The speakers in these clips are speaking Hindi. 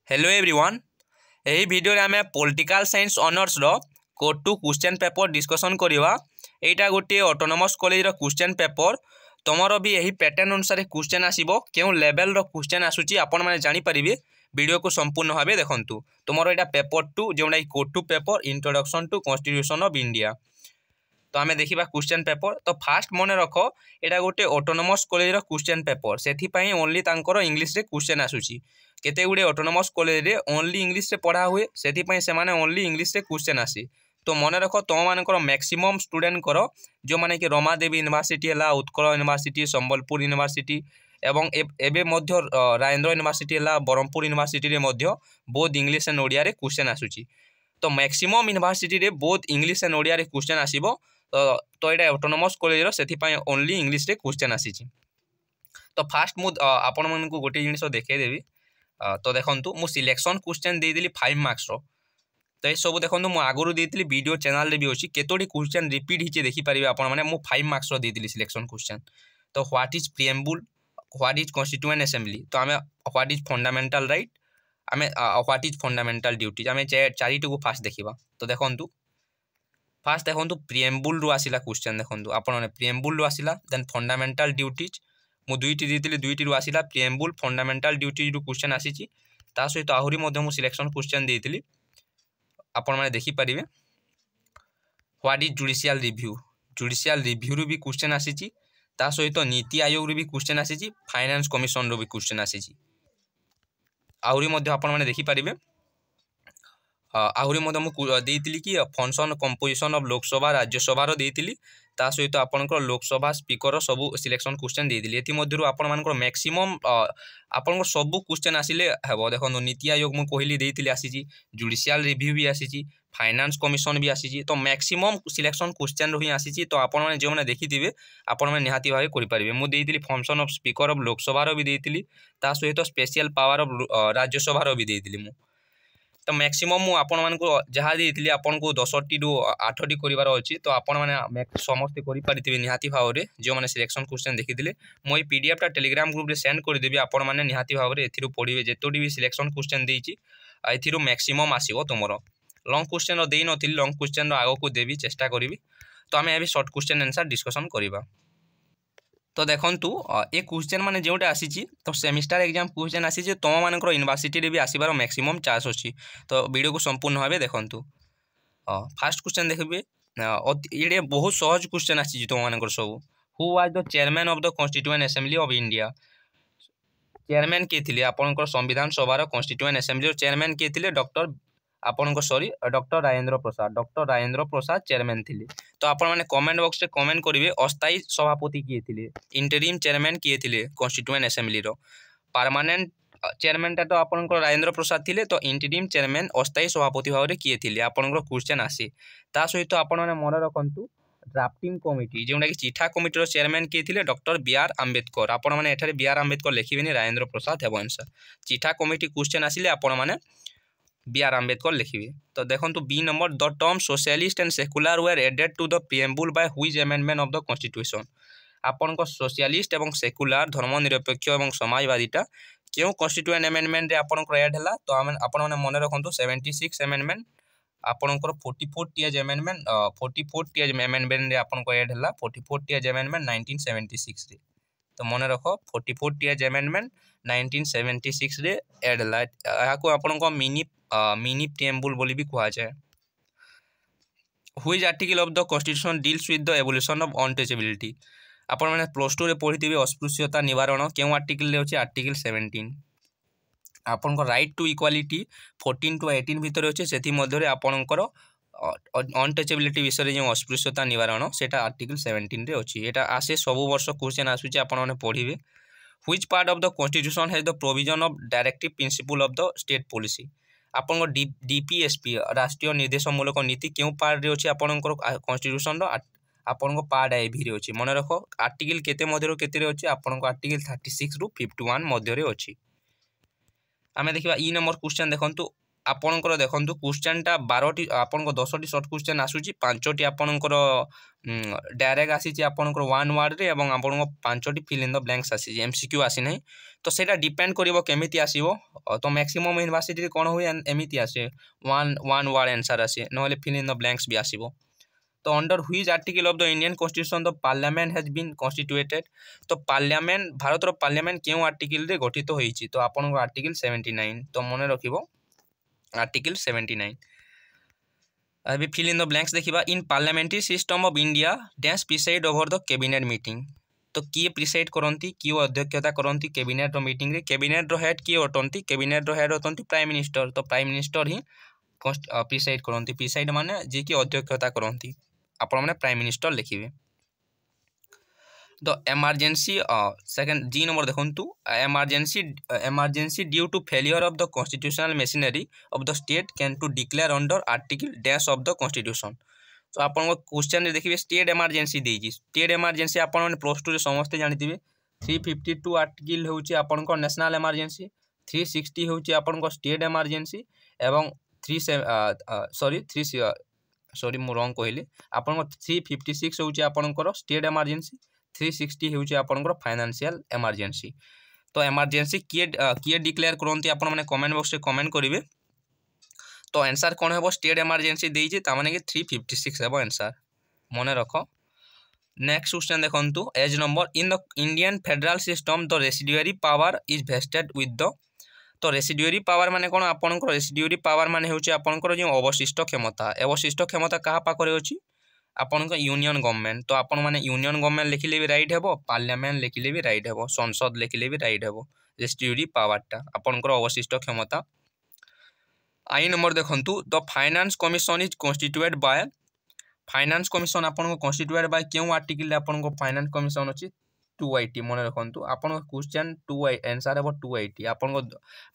हेलो एवरीवन यही वीडियो रे आमे पॉलिटिकल साइंस ऑनर्स रो code two question paper discussion करिवा। एटा गोटे ऑटोनोमस कॉलेज रो क्वेश्चन पेपर तमरो भी यही पैटर्न अनुसार क्वेश्चन आसीबो केउ लेवल रो क्वेश्चन आसुची आपण माने जानि परिबे। वीडियो को संपूर्ण भाबे देखंतु। तुमरो एटा पेपर 2 जेउडा code two paper introduction to constitution of India. तो आमे देखिबा क्वेश्चन पेपर। तो फास्ट मने रखो एटा गोटे ऑटोनोमस कॉलेज रो क्वेश्चन पेपर सेथि पई ओनली तांकर इंग्लिश रे क्वेश्चन आसुची। केते गुडे ऑटोनोमस कॉलेज रे ओनली इंग्लिश रे पढ़ा हुए सेथि पई से माने ओनली इंग्लिश रे क्वेश्चन आसी। तो मने रखो तुम मानकर मैक्सिमम स्टूडेंट करो जो माने कि रमादेवी यूनिवर्सिटी हला उत्कल यूनिवर्सिटी संबलपुर यूनिवर्सिटी एवं एबे मध्य राजेंद्र यूनिवर्सिटी हला ब्रह्मपुर यूनिवर्सिटी रे मध्य बोथ इंग्लिश एंड ओडिया रे क्वेश्चन आसुची। तो मैक्सिमम यूनिवर्सिटी रे बोथ इंग्लिश एंड ओडिया रे क्वेश्चन आसीबो। तो एटा ऑटोनोमस कॉलेज रो सेथि पई ओनली इंग्लिश रे क्वेश्चन आसीची। तो फास्ट मु आपण मन को गोटे जिनिस देखे देबी। तो देखंतु मु सिलेक्शन क्वेश्चन दे दिली 5 मार्क्स रो। तो ये सब देखंतु मु आगुरु देतिली वीडियो चैनल रे भी अछि केतोडी क्वेश्चन रिपीट हिचे देखि परिबे आपण माने मु 5 मार्क्स रो देतिली सिलेक्शन क्वेश्चन। तो what is preamble, what is constituent assembly, तो हमें व्हाट इज फंडामेंटल राइट, हमें व्हाट इज फंडामेंटल ड्यूटीज, हमें चारिटी को फास्ट देखिबा। तो देखंतु फास्ट देखंतु प्रीएम्बल रु आसिला क्वेश्चन देखंतु आपण माने प्रीएम्बल रु आसिला देन फंडामेंटल ड्यूटीज मु दुईटी देतिली दुईटी रु आसिला प्रीएम्बल फंडामेंटल ड्यूटीज रु क्वेश्चन आसीची। ता सहित आहुरी मध्ये मु सिलेक्शन क्वेश्चन देतिली आपण माने देखि परिबे। व्हाट इज जुडिशियल रिव्यू रु भी क्वेश्चन आसीची। ता सहित नीति आयोग रु भी क्वेश्चन आसीची, फाइनेंस कमिशन रु भी क्वेश्चन आसीची। आहुरी मध्ये आपण माने देखि परिबे। आहुरी मध्ये मु देतिली कि function composition of Lok Sabha Rajya Sabha रो देतिली। ता सहित आपनकर लोकसभा स्पीकर सब सिलेक्शन क्वेश्चन देतिली। एथि मध्यरु आपण मानकर मैक्सिमम आपनकर सब क्वेश्चन आसिले हेबो। देखो नीति आयोग मु कहली देतिली आसीची, जुडिशियल रिव्यू भी आसीची, फाइनेंस कमिशन भी आसीची। तो मैक्सिमम सिलेक्शन क्वेश्चन रो ही आसीची। तो आपण माने जे माने देखिथिबे आपण माने निहाती भाबे करि परिबे। मु देतिली function of speaker of Lok Sabha रो भी देतिली, ता सहित स्पेशल पावर ऑफ राज्यसभा रो भी देतिली मु। तो मैक्सिमम मु आपण मान को जहा देतिली आपण को 10टी रु 8टी करिवार अछि। तो आपण माने समस्त करि परिथिबे निहाती भावरे जो माने सिलेक्शन क्वेश्चन देखिथिले। मु ए पीडीएफ टा टेलीग्राम ग्रुप रे सेंड करि देबी। आपण माने निहाती भावरे एथिरु पढिबे जेतोडी भी सिलेक्शन क्वेश्चन देइछि एथिरु मैक्सिमम आसीबो तुमरो। लॉन्ग क्वेश्चन रो देइ नथिली, लॉन्ग क्वेश्चन रो आगो को देबी चेष्टा करिवि। तो आमे एबी शॉर्ट क्वेश्चन आंसर डिस्कशन करिबा। तो देखंतु ए क्वेश्चन माने जेउटा आसीची तो सेमिस्टर एग्जाम क्वेश्चन आसीची तुम मानकर यूनिवर्सिटी रे भी आसीबार मैक्सिमम चांस अछि। तो वीडियो को संपूर्ण भाबे देखंतु। फर्स्ट क्वेश्चन देखबे एडे बहुत सहज क्वेश्चन आसीची तुम मानकर सब। Who was the chairman of the constituent assembly of India. Chairman के थिले आपनकर संविधान सभा रो कॉन्स्टिट्यूएंट असेंबली रो चेयरमैन के थिले डॉक्टर राजेंद्र प्रसाद चेयरमैन थिले। तो आपण माने कमेंट बॉक्स रे कमेंट करिवे अस्थायी सभापति किए थिले, इंटरिम चेयरमैन किए थिले कॉन्स्टिट्यूएंट असेंबली रो। परमानेंट चेयरमैन टा तो आपनकर राजेंद्र प्रसाद थिले। तो इंटरिम चेयरमैन अस्थायी सभापति भाव रे किए थिले आपनकर क्वेश्चन आसी। ता सहित आपण माने मन रखंतु ड्राफ्टिंग कमिटी जेउडा कि चिठा कमिटी रो चेयरमैन किए थिले डॉक्टर बीआर आंबेडकर। आपण माने एठारे बीआर आंबेडकर लिखिबेनी, राजेंद्र प्रसाद हेबो आंसर। चिठा कमिटी क्वेश्चन आसिले आपण माने बीआर आंबेडकर लिखिबे। तो देखंतु B number the term socialist and secular were added to the preamble by which amendment of the constitution. आपण को सोशलिस्ट एवं सेकुलर धर्मनिरपेक्ष एवं समाजवादीटा केउ कॉन्स्टिट्यूएंट अमेंडमेंट रे आपण को ऐड हला। तो आपण माने मन रखंतु 76 अमेंडमेंट आपण को 44 टीएज अमेंडमेंट रे आपण को ऐड हला। 44 टीएज अमेंडमेंट 1976 रे। तो मन रखो 44 टीएज अमेंडमेंट 1976 रे ऐड हला। या को आपण को मिनी प्रीएम्बल बोली भी कहा जाए। Which article of the constitution deals with the evolution of untouchability. आपण माने प्लस 2 रे पढिथिबे अस्पृश्यता निवारण केउ आर्टिकल रे अछि आर्टिकल 17। आपण को राइट टू इक्वालिटी 14 टू 18 भितर अछि। सेथि मध्ये रे आपण को अनटचेबिलिटी विषय रे जो अस्पृश्यता निवारण सेटा आर्टिकल 17 रे अछि। एटा आसे सब वर्ष क्वेश्चन आसुची आपण माने पढिबे। Which part of the constitution has the provision of directive principle of the state policy. आपण को डीपीएसपी राष्ट्रीय निर्देशमूलक नीति केउ पार्ट रे अछि आपण को कॉन्स्टिट्यूशन रो आपण को पार्ट आईवी रे अछि। मन रखो आर्टिकल केते मध्ये रो केते रे अछि आपण को आर्टिकल 36 रु 51 मध्ये रे अछि। आमे देखिबा ई नंबर क्वेश्चन देखंतु आपणकर देखंतु क्वेश्चनटा 12टी आपणको 10टी शॉर्ट क्वेश्चन आसुची 5टी आपणकर डायरेक्ट आसीची आपणकर वन वर्ड रे एवं आपणको 5टी फिल इन द ब्लैंक्स आसीची एमसीक्यू आसी नै तो सेटा डिपेंड करिवो केमिति आसीबो तो मैक्सिमम यूनिवर्सिटी रे कोन होय एमिति आसे वन वर्ड आंसर आसे नहले फिल इन द ब्लैंक्स भी आसीबो तो under which article of the Indian constitution the parliament has been constituted तो पार्लियामेंट भारत रो पार्लियामेंट केउ आर्टिकल रे गठित होईची तो आपनको आर्टिकल 79 तो मने रखिबो आर्टिकल 79 अभी फिल इन द ब्लैंक्स देखिबा in parliamentary system of India dash preside over the cabinet meeting तो किए प्रिसाइड करंती किए अध्यक्षता करंती कैबिनेट रो मीटिंग रे कैबिनेट रो हेड किए अटंती कैबिनेट रो हेड अटंती प्राइम मिनिस्टर तो प्राइम मिनिस्टर ही प्रिसाइड करंती प्रिसाइड माने जे कि अध्यक्षता करंती आपण माने प्राइम मिनिस्टर लिखिबे द इमरजेंसी सेकंड जी नंबर देखंतु emergency due to failure of the constitutional machinery of the state can to declare under article dash of the constitution तो आपण क्वेश्चन रे देखिबे स्टेट इमरजेंसी देजी स्टेट इमरजेंसी आपण माने प्लस 2 रे समस्त जानिथिबे 352 आर्टिकल होउची आपण को नेशनल इमरजेंसी 360 होउची आपण को स्टेट इमरजेंसी एवं 3 मु रॉन्ग कहली आपण को 356 होउची आपण को स्टेट इमरजेंसी 360 होउची आपण को फाइनेंशियल इमरजेंसी तो इमरजेंसी किए डिक्लेयर करंती आपण माने कमेंट बॉक्स रे कमेंट करिवे तो आंसर कोन हेबो स्टेट इमरजेंसी देइजे ता माने कि 356 हेबो आंसर मने रखो नेक्स्ट क्वेश्चन देखंतु एज number in the Indian federal system the residuary power is vested with the तो रेसिडुअरी पावर माने कोन आपण को रेसिडुअरी पावर माने होउची आपण को जो अवशिष्ट क्षमता कहा पाखरे होची आपण को यूनियन गवर्नमेंट तो आपण माने यूनियन गवर्नमेंट लिखिले भी राइट हेबो पार्लियामेंट लिखिले भी राइट हेबो संसद लिखिले भी राइट हेबो रेसिडुअरी पावर टा आपण को अवशिष्ट क्षमता आई नंबर देखंतु the finance commission is constituted by finance commission आपण को कॉन्स्टिट्यूटेड बाय केउ आर्टिकल आपण को फाइनेंस कमिशन अछि 280 मन रखंतु आपण क्वेश्चन 2 आंसर हेबो 280 आपण को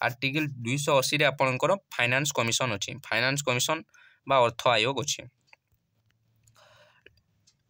आर्टिकल 280 रे आपण को फाइनेंस कमिशन अछि फाइनेंस कमिशन बा अर्थ आयोग अछि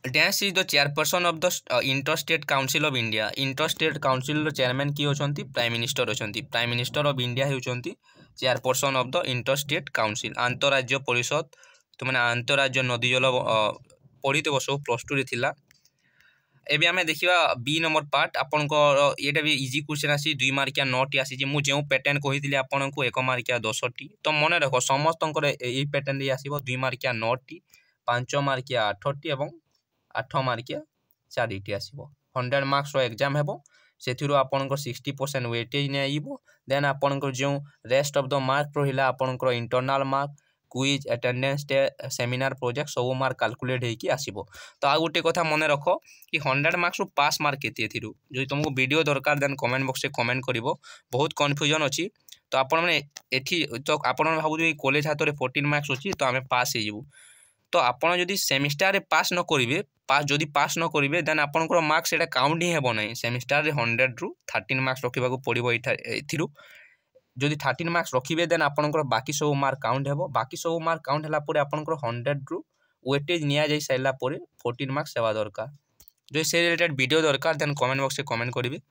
dash is the chairperson of the interstate council of India interstate council रो चेयरमैन की होचंती प्राइम मिनिस्टर होचंती प्राइम मिनिस्टर ऑफ इंडिया होचंती chairperson of the interstate council अंतरराज्य परिषद तो माने अंतरराज्य नदी जल पढ़ी तो सब प्लस 2 रे थिला एबे हमें देखिबा बी नंबर पार्ट आपन को एटा भी इजी क्वेश्चन आसी 2 मार्किया 9 टी आसी जे मु जेउ पैटर्न कहितली आपन को 1 मार्किया 10 टी तो मने रखो समस्तंकर एई पैटर्न रे आसीबो 2 मार्किया 9 टी 5 मार्किया 8 टी एवं 8 मार्किया 4 टी आसीबो 100 मार्क्स रो एग्जाम हेबो सेथिरो आपन को 60% वेटेज ने आइबो देन आपन को जो रेस्ट ऑफ द मार्क रहिला आपन को internal mark quiz attendance seminar project सब मार्क कैलकुलेट होई कि आसीबो तो आ गुटे कथा मने रखो कि 100 मार्क्स रो पास मार्क केते थिरु जो तुमको वीडियो दरकार देन कमेंट बॉक्स रे कमेंट करिवो बहुत कंफ्यूजन अछि तो आपण माने एठी तो आपण भाबु जे कॉलेज हाथ रे 14 मार्क्स अछि तो हमें पास हे जिवु तो आपण जदी सेमिस्टर रे पास न करिवे जदि पास न करिवे देन आपण को मार्क्स एटा काउंट ही हेबो नै सेमिस्टर रे 100 रु 13 मार्क्स रखिबा को पड़िबो एथिरु जदि 13 मार्क्स रखिबे देन आपण को बाकी सब मार्क काउंट हेबो बाकी सब मार्क काउंट हला परे आपण को 100 रु वेटेज निया जाई सैला परे 14 मार्क्स सेवा दरकार जो से रिलेटेड वीडियो दरकार देन कमेंट बॉक्स रे कमेंट करिवे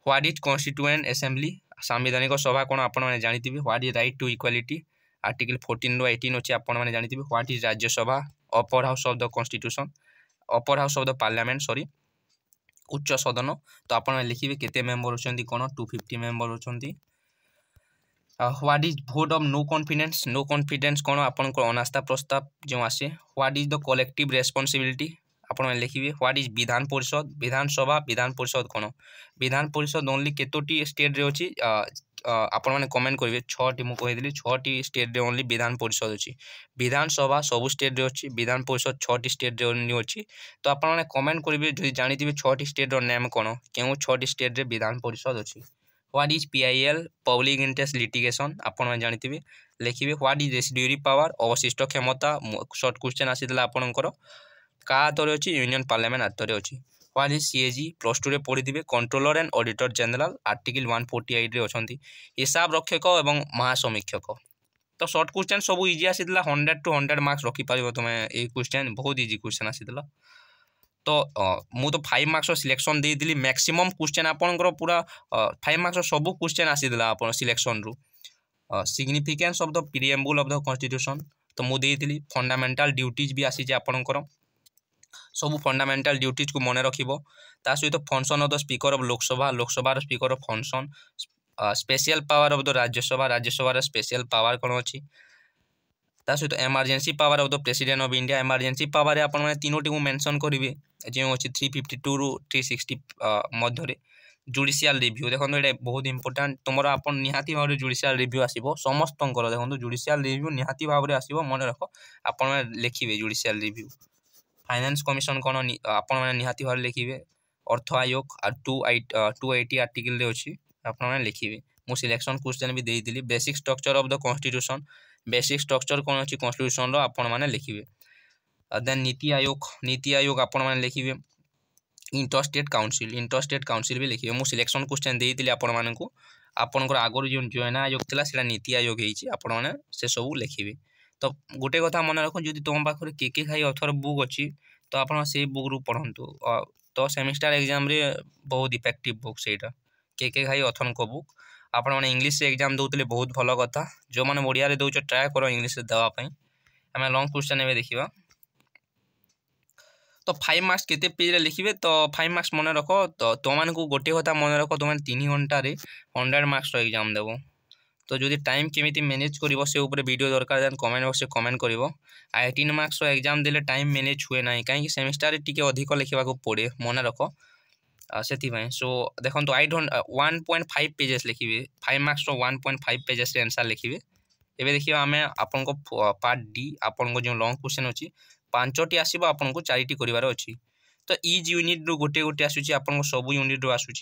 व्हाट इज कॉन्स्टिट्यूएंट असेंबली संवैधानिक सभा कोन आपण माने जानिथिबे what is right to equality article 14 रो 18 अछि आपण माने जानिथिबे what is Rajya Sabha upper house of the constitution upper house of the parliament sorry उच्च सदन तो आपण लिखिबे केते मेंबर होचंती कोन 250 मेंबर होचंती what is vote of no confidence कोन आपण को अनास्था प्रस्ताव जो आसे what is the collective responsibility आपण लिखिबे what is Vidhan Parishad Vidhan Sabha Vidhan Parishad cone Vidhan Parishad only केतोटी state रे अछि आपण माने कमेंट करिवे 6 टी मु कहि दिली 6 टी स्टेट रे ओनली विधान परिषद अछि विधानसभा सब स्टेट रे अछि विधान परिषद 6 टी स्टेट रे ओनली अछि तो आपण माने कमेंट करिवे जदि जानिथिबे 6 टी स्टेट रो नाम कोन केउ 6 टी स्टेट रे विधान परिषद अछि what is PIL public interest litigation आपण माने जानिथिबे लिखिबे व्हाट इज रेसिडुअरी पावर अवशिष्ट क्षमता शॉर्ट क्वेश्चन आसीदला आपणकर का तरे अछि यूनियन पार्लियामेंट आतरे अछि व्हाट इज सीएजी प्लस 2 रे पढिथिबे controller and auditor general article 148 रे अछंती हिसाब रक्षक एवं महासमीक्षक तो शॉर्ट क्वेश्चन सब इजी आसीदला 100 टू 100 मार्क्स रखि पारिबो तमे ए क्वेश्चन बहुत इजी क्वेश्चन आसीदला तो मु तो 5 मार्क्स सिलेक्शन दे दिली मैक्सिमम क्वेश्चन आपनकर पूरा 5 मार्क्स सब क्वेश्चन आसीदला आपन सिलेक्शन रु significance of the preamble of the constitution तो मुझे फंडामेंटल ड्यूटीज भी आसी आपणकर सब फंडामेंटल ड्यूटीज को मन रखिबो ता सहित function of the speaker of Lok Sabha speaker of function special power of the Rajya Sabha special power कौन अच्छी ता सहित emergency power of the president of India emergency power आपण माने तीनोटी को मेंशन करिवे जे अछि 352 रु 360 मध्य जुडिशियल रिव्यू देखो ये बहुत इंपोर्टेंट तुम आप निहाती भाव जुडिशियल रिव्यू आसो समस्त देखो जुडिशियल रिव्यू निहाती भाव में आसो मन रख आप लिखे जुडिशियल रिव्यू फाइनेंस कमिशन कौन आप निहाती भाव लिखे अर्थ आयोग 280 आर्टिकल अच्छी आप लिखे मु सिलेक्शन क्वेश्चन भी देती basic structure of the constitution basic structure कौन अच्छी कॉन्स्टिट्यूशन आपण मैंने लिखे देन नीति आयोग आपण मैंने लिखे इंटरस्टेट काउंसिल भी लिखे मुझे सिलेक्शन क्वेश्चन देती आपंकर आगर जो जैन आयोग था सीटा नीति आयोग होने से सब लिखे तो गोटे कथा मन रख जो तुम पाखे के खाई अथर बुक अच्छी तो आप बुक रू पढ़ु तो सेमिस्टर एग्जाम रे बहुत इफेक्टिव बुक से के खाई अथन को बुक आप इंग्लीश एग्जाम दौले बहुत भल कथा जो मैंने ओडिया रे दौच ट्राए कर इंग्लीश देवाई आम लंग क्वेश्चन एवं देखा तो 5 मार्क्स केते पेज रे लिखिबे तो 5 मार्क्स मन रख तो तुम को गोटे कथा मन रख तुम 3 घंटा रे 100 मार्क्स एग्जाम देव तो जो टाइम केमी मैनेज कर से वीडियो दरकार देन कमेंट बॉक्स में कमेंट कर 18 मार्क्स एग्जाम देले टाइम मैनेज हुए ना कहीं सेमिस्टर टी अधिक लिखा पड़े मन रख से सो देखो 1.5 पेजेस लिखे 5 मार्क्स 1.5 पेजेस आंसर लिखे एवं देखिए आम आपन पार्ट डी आपन जो लंग क्वेश्चन अच्छी 5टी आसो आपन को 4टी करार अच्छी तो इज यूनिट रू गोटे गोटे आसूँ आपन सब यूनिट रू आसूँ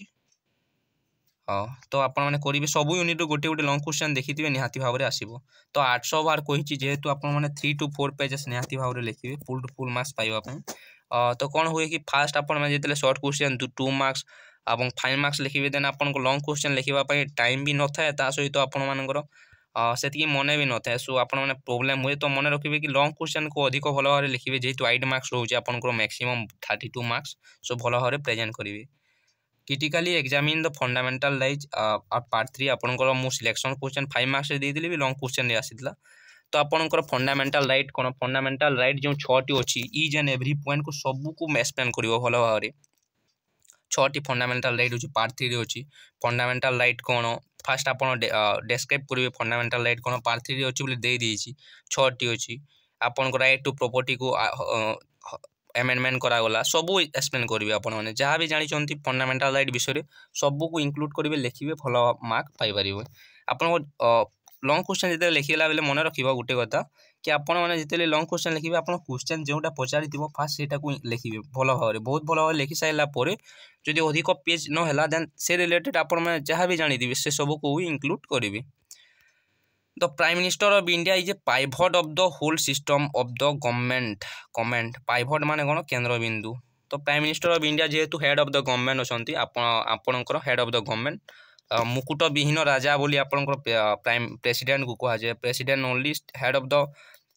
हाँ तो आप करेंगे सब यूनिट रू गोटे गोटे लंग क्वेश्चन देखिए निहाती भाव में आसो तो 800 बार कही जेहेतु आपने 3 to 4 पेजेस निहाती भाव में लिखे फुल टू फुल मार्क्स पाइबापी तो कौन हुए कि फास्ट आपने सर्ट क्वेश्चन 2 मार्क्स और 5 मार्क्स लिखे देन आप लंग क्वेश्चन लिखापी टाइम भी न था ता सहित आपर से मन भी न था सो आप प्रोब्लेम हुए तो मन रखिए कि लंग क्वेश्चन को अधिक भल भाव लिखे जेहेतु 8 मार्क्स रोचे आप मैक्सिमम 32 मार्क्स सो भल भाव प्रेजेंट करेंगे critically examine the fundamental right part 3 आपंकर मु सिलेक्शन क्वेश्चन 5 मार्क्स देती भी लंग क्वेश्चन आसाला तो आपंकर फंडामेंटल राइट कौन फंडामेंटल राइट जो 6टी अच्छी इज एंड एवरी पॉइंट को सबको एक्सप्लेन कर भल भाव में 6टी फंडामेंटल राइट अच्छी पार्ट 3 अच्छी फंडामेंटल राइट कौन फास्ट आप डेस्क्राइब करेंगे फंडामेंटल राइट कौन पार्ट 3 अच्छी बोले दे 6टी अच्छी आपंकर राइट टू प्रॉपर्टी को एमेंडमेंट करागला सबू एक्सप्लेन करेंगे आपने जहाँ भी जानते फंडामेंटल राइट विषय सबू को इंक्लूड करेंगे लिखे भल मार्क पाइपर आप लंग क्वेश्चन जो लिखला बेले मन रखा गोटे कथा कि आपने जिते लंग क्वेश्चन लिखे आप क्वेश्चन जोटा पचारि फास्ट से लिखे भल भाव में बहुत भल भाव लिखि सारापर जो अधिक पेज ना देन से रिलेटेड आप जहाँ भी जानते से सब को इंक्लूड करेंगे the prime minister of India is a pivot of the whole system of the government pivot माने कौन केंद्र बिंदु तो प्राइम मिनिस्टर ऑफ इंडिया जेहेतु हेड ऑफ द गवर्नमेंट अच्छा आपणकर हेड ऑफ द गवर्नमेंट मुकुट विहीन राजा बोली आपणकर प्राइम प्रेसिडेंट को कह जाए president only head of the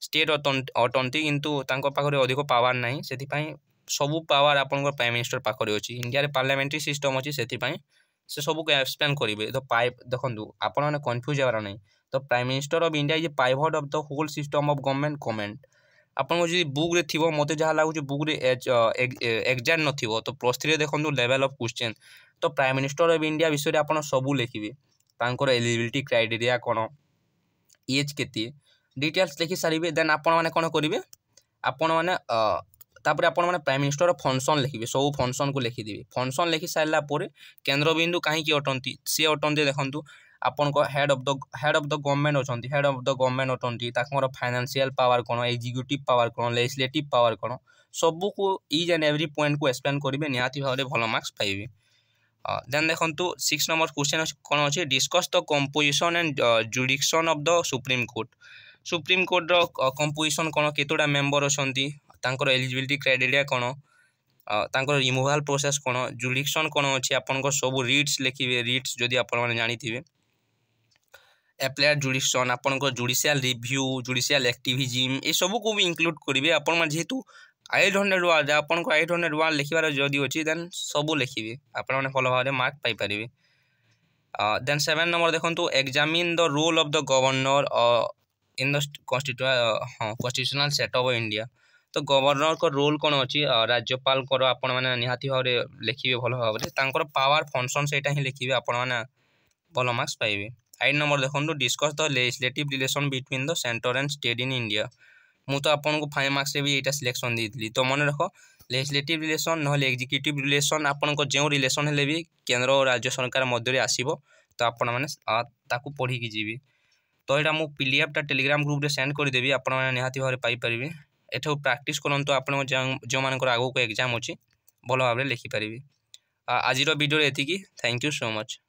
state अटंती किंतु तांको पाखरे अधिक पावर नहीं से सबू पावर आपणकर प्राइम मिनिस्टर पाखरे अच्छी इंडिया रे पार्लियामेंट्री सिस्टम अच्छी से सब को एक्सप्लेन करेंगे तो देखो आप कन्फ्यूज होवार नहीं तो prime minister of India is pivot of the whole system of government comment आपन जो बुक रे थी मत जहाँ लगुच बुक रे एग्जाम न तो प्लस 3 देखो लेवल ऑफ क्वेश्चन तो प्राइम मिनिस्टर ऑफ इंडिया विषय में आप सबू लिखे एलिजिबिलिटी क्राइटेरिया कौन एज के डिटेल्स लिखि सारे देन आप कौन करेंगे आपण मैंने तापर आप प्राइम मिनिस्टर फंक्शन लिखे सब फंक्शन को लिखिदेवे फंक्शन लिखि सारापर केंद्र बिंदु कहीं अटंती सी अटंती देखूँ आपन को हेड ऑफ द गवर्नमेंट अच्छा हेड ऑफ द गवर्नमेंट अटंती फाइनेंशियल पावर कौन एग्जीक्यूटिव पावर कौन लेजिस्लेटिव पावर कौन सबू को इज एंड एवरी पॉइंट को एक्सप्लेन करेंगे निहाती भाव में भल मार्क्स पाइबे देन देखो 6 नंबर क्वेश्चन कौन अच्छे discuss the composition and जुडिक्शन of the supreme court composition कौन केतोटा मेंबर अच्छा एलिजिबिलिटी क्राइटेरिया कौन रिमूवाल प्रोसेस कौन जुडिक्शन कौन अच्छी आपन सब रिट्स लिखे रिट्स जदि आप जानी एप्लाइड जुडिक्शन आपन जुडिशियल रिव्यू जुडिशियल एक्टिविज्म ये सब को भी इंक्लूड करेंगे आपन जेहेतु 800 वर्ड आपन 800 वर्ड लिखार जदि अच्छी देन सब लिखे आप भल भाव में मार्क पाइपर देन 7 नंबर देखो examine the role of the governor in the constitutional setup of India. तो गवर्नर को रोल कौन अच्छी राज्यपाल को आपण मैंने निहाती भाव लिखिए भल भाव में पावर फंक्शन से ही लिखिए आपण मैंने भल मार्क्स पाइबे। 8 नंबर देखो discuss the legislative relation between the centre and state in India. मु तो आपको 5 मार्क्स से भी यहाँ सिलेक्शन दी तो मन रख लेजिस्लेटिव रिलेशन ना एग्जीक्यूटिव रिलेशन आपन को जो रिलेशन हेले भी केंद्र और राज्य सरकार मध्य आसो तो आपण मैंने पढ़ी जी। तो यहाँ मुझे पीडीएफ टेलीग्राम ग्रुप रे सेंड करदेवी आपण मैंने निहाती भाव पाइपर। एठू प्रैक्टिस करंतु आपण जो मानकर आगू को एग्जाम अच्छी भल भाव लिखिपारे। आज वीडियो एतिकी। Thank you so much.